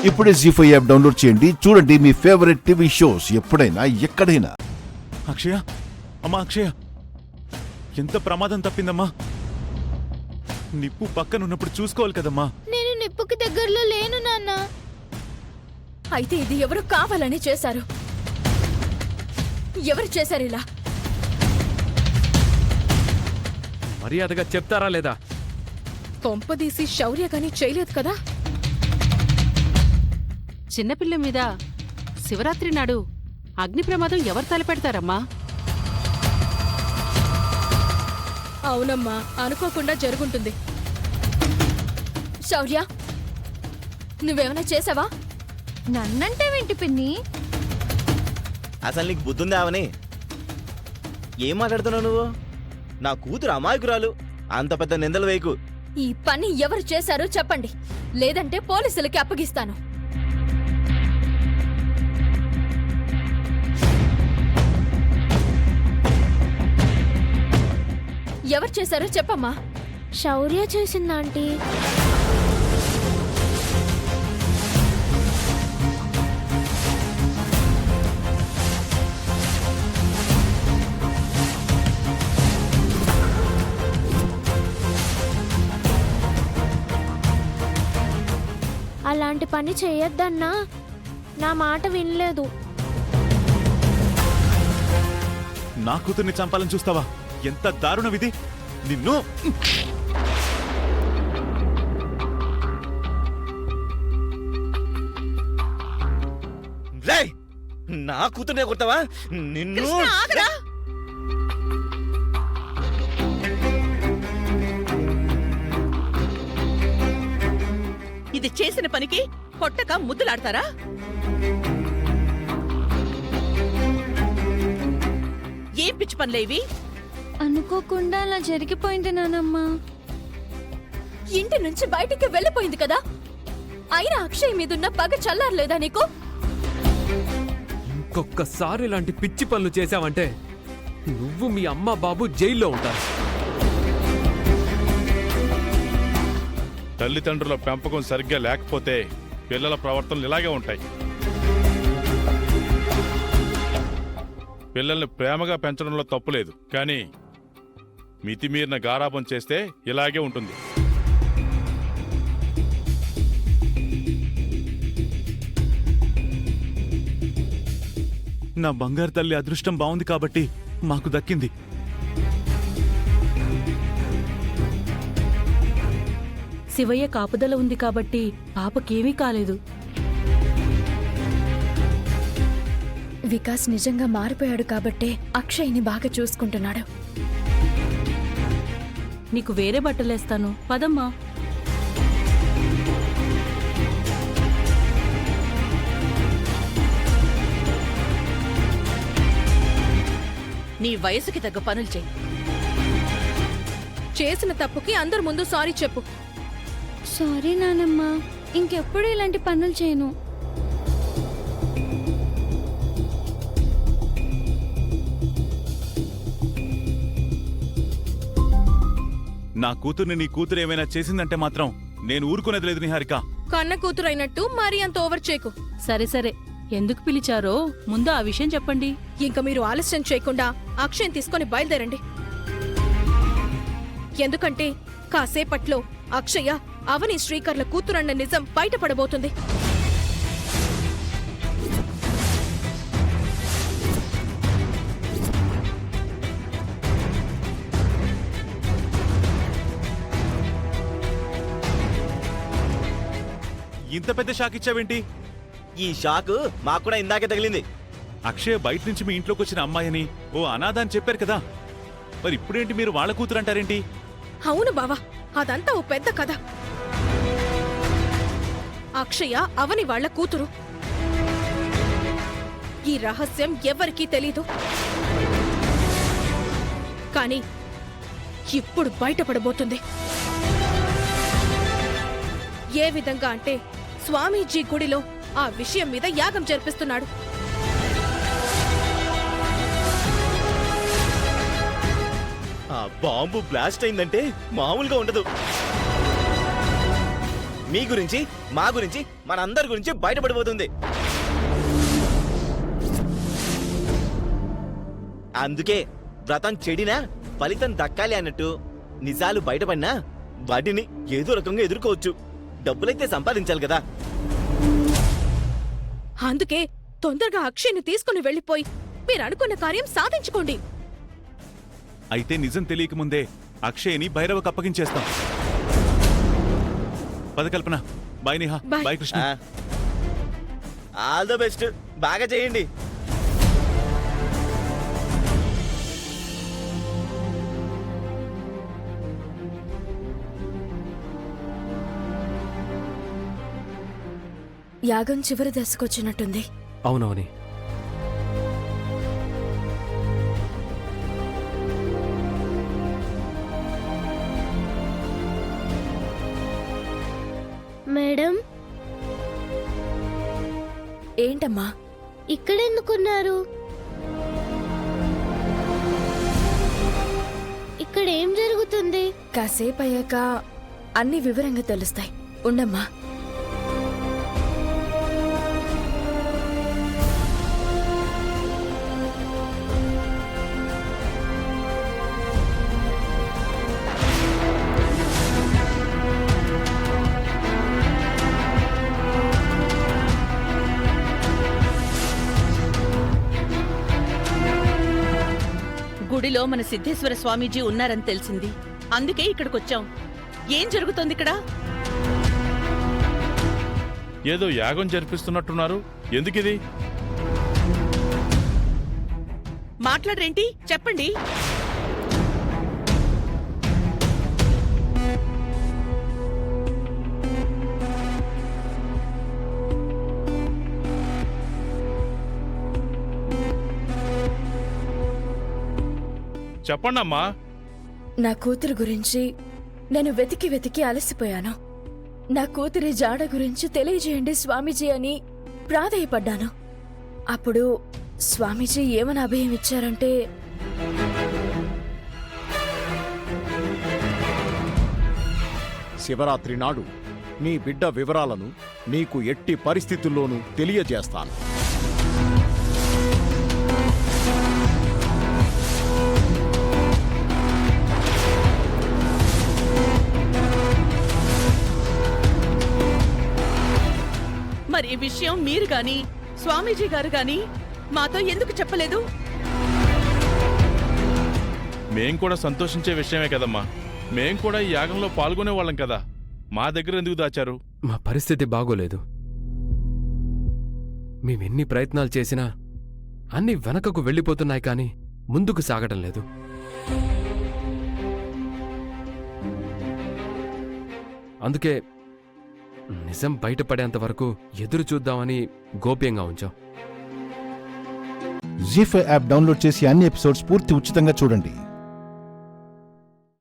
ఇప్పుడే జీ5 app download చేయండి. చూడండి మీ ఫేవరెట్ టీవీ షోస్ ఎప్పుడైనా ఎక్కడైనా. అక్షయ, అమ్మా అక్షయ, ఎంత ప్రమాదం తప్పిందమ్మా. నిప్పు పక్కనున్నప్పుడు చూసుకోవాలి కదమ్మా. నేను నిప్పుకి దగ్గరలో లేను నాన్న. అయితే ఇది ఎవరు కావాలని చేశారు? ఎవరు చేశారు ఇలా? మర్యాదగా చెప్తారా లేదా? కొంపదీసి శౌర్య గాని చేయలేదు కదా? చిన్నపిల్ల మీద శివరాత్రి నాడు అగ్ని ప్రమాదం ఎవరు తలపెడతారమ్మా? అవునమ్మా, అనుకోకుండా జరుగుంటుంది. శౌర్య, నువ్వేమైనా చేసావా? నన్నంటే వింటి పిన్ని. అసలు నీకు బుద్ధుందా అవని? ఏం మాట్లాడుతున్నావు నువ్వు? నా కూతురు అమాయకురాలు, అంత పెద్ద నిందలు వేయకు. ఈ పని ఎవరు చేశారో చెప్పండి, లేదంటే పోలీసులకి అప్పగిస్తాను. ఎవరు చేశారో చెప్పమ్మా. శౌర్య చేసిందా ఆంటీ? అలాంటి పని చేయొద్దన్నా, నా మాట వినలేదు. నా కూతుర్ని చంపాలని చూస్తావా? ఎంత దారుణం ఇది! నిన్ను రేయ్, నా కూతుర్నే కొడతావా? నిన్ను ఇది చేసిన పనికి కొట్టక ముద్దులాడతారా? ఏం పిచ్చి పనులేవి? అనుకోకుండా అలా జరిగిపోయింది నానమ్మా. ఇంటి నుంచి బయటికి వెళ్ళిపోయింది కదా, అయినా అక్షయ్ మీదున్న పగ చల్లారలేదా నీకు? ఇంకొక్కసారి ఇలాంటి పిచ్చి పనులు చేశావంటే నువ్వు మీ అమ్మ బాబు జైల్లో ఉంటారు. తల్లిదండ్రుల పెంపకం సరిగ్గా లేకపోతే పిల్లల ప్రవర్తనలు ఇలాగే ఉంటాయి. పిల్లల్ని ప్రేమగా పెంచడంలో తప్పులేదు, కానీ మితిమీరిన గారాబం చేస్తే ఇలాగే ఉంటుంది. నా బంగారు తల్లి అదృష్టం బాగుంది కాబట్టి మాకు దక్కింది. శివయ్య కాపుదల ఉంది కాబట్టి పాపకేమీ కాలేదు. వికాస్ నిజంగా మారిపోయాడు కాబట్టే అక్షయ్ని బాగా చూసుకుంటున్నాడు. నీకు వేరే బట్టలేస్తాను, పదమ్మా. నీ వయసుకి తగ్గ పనులు చెయ్యి. చేసిన తప్పుకి అందరి ముందు సారీ చెప్పు. సారీ నానమ్మా, ఇంకెప్పుడు ఇలాంటి పనులు చేయను. నా కూతుర్ని నీ కూతురు ఏమైనా చేసిందంటే మాత్రం నేను ఊరుకునేది లేదు నిహారిక. కన్న కూతురైనట్టు మరీ అంత ఓవర్ చేయకు. సరే సరే, ఎందుకు పిలిచారో ముందు ఆ విషయం చెప్పండి. ఇంకా మీరు ఆలస్యం చేయకుండా అక్షయ్ తీసుకొని బయలుదేరండి. ఎందుకంటే కాసేపట్లో అక్షయ అవని శ్రీకర్ల కూతురన్న నిజం బయటపడబోతుంది. ఇంత పెద్ద షాక్ ఇచ్చావేంటి? ఈ షాకు మాకు కూడా ఇందాకే తగిలింది. అక్షయ బయట నుంచి మీ ఇంట్లోకి వచ్చిన అమ్మాయిని ఓ అనాథ అని చెప్పారు కదా, మరి ఇప్పుడేంటి మీరు వాళ్ళ కూతురు అంటారేంటి? అవును బావా, అదంతా ఓ పెద్ద కథ. అక్షయ అవని వాళ్ల కూతురు. ఈ రహస్యం ఎవరికీ తెలీదు, కానీ ఇప్పుడు బయటపడబోతుంది. ఏ విధంగా అంటే స్వామీజీ గుడిలో ఆ విషయం మీద యాగం జరిపిస్తున్నాడు. ఆ బాంబు బ్లాస్ట్ అయిందంటే మామూలుగా ఉండదు. మీ గురించి, మా గురించి, మనందరి గురించి బయటపడిపోతుంది. అందుకే వ్రతం చెడినా ఫలితం దక్కాలి అన్నట్టు నిజాలు బయటపడినా వాటిని ఏదో రకంగా ఎదుర్కోవచ్చు. డబ్బులైతే సంపాదించాలి కదా. అందుకే తొందరగా అక్షయ్ని తీసుకుని వెళ్ళిపోయి మీరు అనుకున్న కార్యం సాధించుకోండి. అయితే నిజం తెలియకముందే అక్షయ్ని భైరవకు అప్పగించేస్తాం. పద Kalpana. Bye Neha. Bye. Bye Krishna. All the best. బాగా చేయండి. యాగం చివరి దశకొచ్చినట్టుంది. అవునవుని. మేడం, ఏంటమ్మా? ఇక్కడెందుకున్నారు? ఇక్కడ ఏం జరుగుతుంది? కాసేపు అయ్యాక అన్ని వివరంగా తెలుస్తాయి. ఉండమ్మా. గుడిలో మన సిద్ధేశ్వర స్వామీజీ ఉన్నారని తెలిసింది. అందుకే ఇక్కడికొచ్చాం. ఏం జరుగుతోంది ఇక్కడ? ఏదో యాగం జరిపిస్తున్నట్టున్నారు. ఎందుకిది? మాట్లాడరేంటి? చెప్పండి. చెప్పండమ్మా. నా కూతురు గురించి నేను వెతికి వెతికి అలసిపోయాను. నా కూతురి జాడ గురించి తెలియజేయండి స్వామీజీ అని ప్రాధేయపడ్డాను. అప్పుడు స్వామీజీ ఏమని అభయం ఇచ్చారంటే, శివరాత్రి నాడు నీ బిడ్డ వివరాలను నీకు ఎట్టి పరిస్థితుల్లోనూ తెలియజేస్తాను. మరి ఈ విషయం మీరు గాని స్వామీజీ గారు గాని మాతో ఎందుకు చెప్పలేదు? మేం కూడా సంతోషించే విషయమే కదమ్మా. మేం కూడా ఈ యాగంలో పాల్గొనే వాళ్ళం కదా. మా దగ్గర ఎందుకు దాచారు? మా పరిస్థితి బాగోలేదు. మేమెన్ని ప్రయత్నాలు చేసినా అన్ని వెనకకు వెళ్ళిపోతున్నాయి కానీ ముందుకు సాగడం లేదు. అందుకే నిజం బయటపడేంత వరకు ఎదురు చూద్దామని గోప్యంగా ఉంచాం. జీ5 యాప్ డౌన్లోడ్ చేసి అన్ని ఎపిసోడ్స్ పూర్తి ఉచితంగా చూడండి.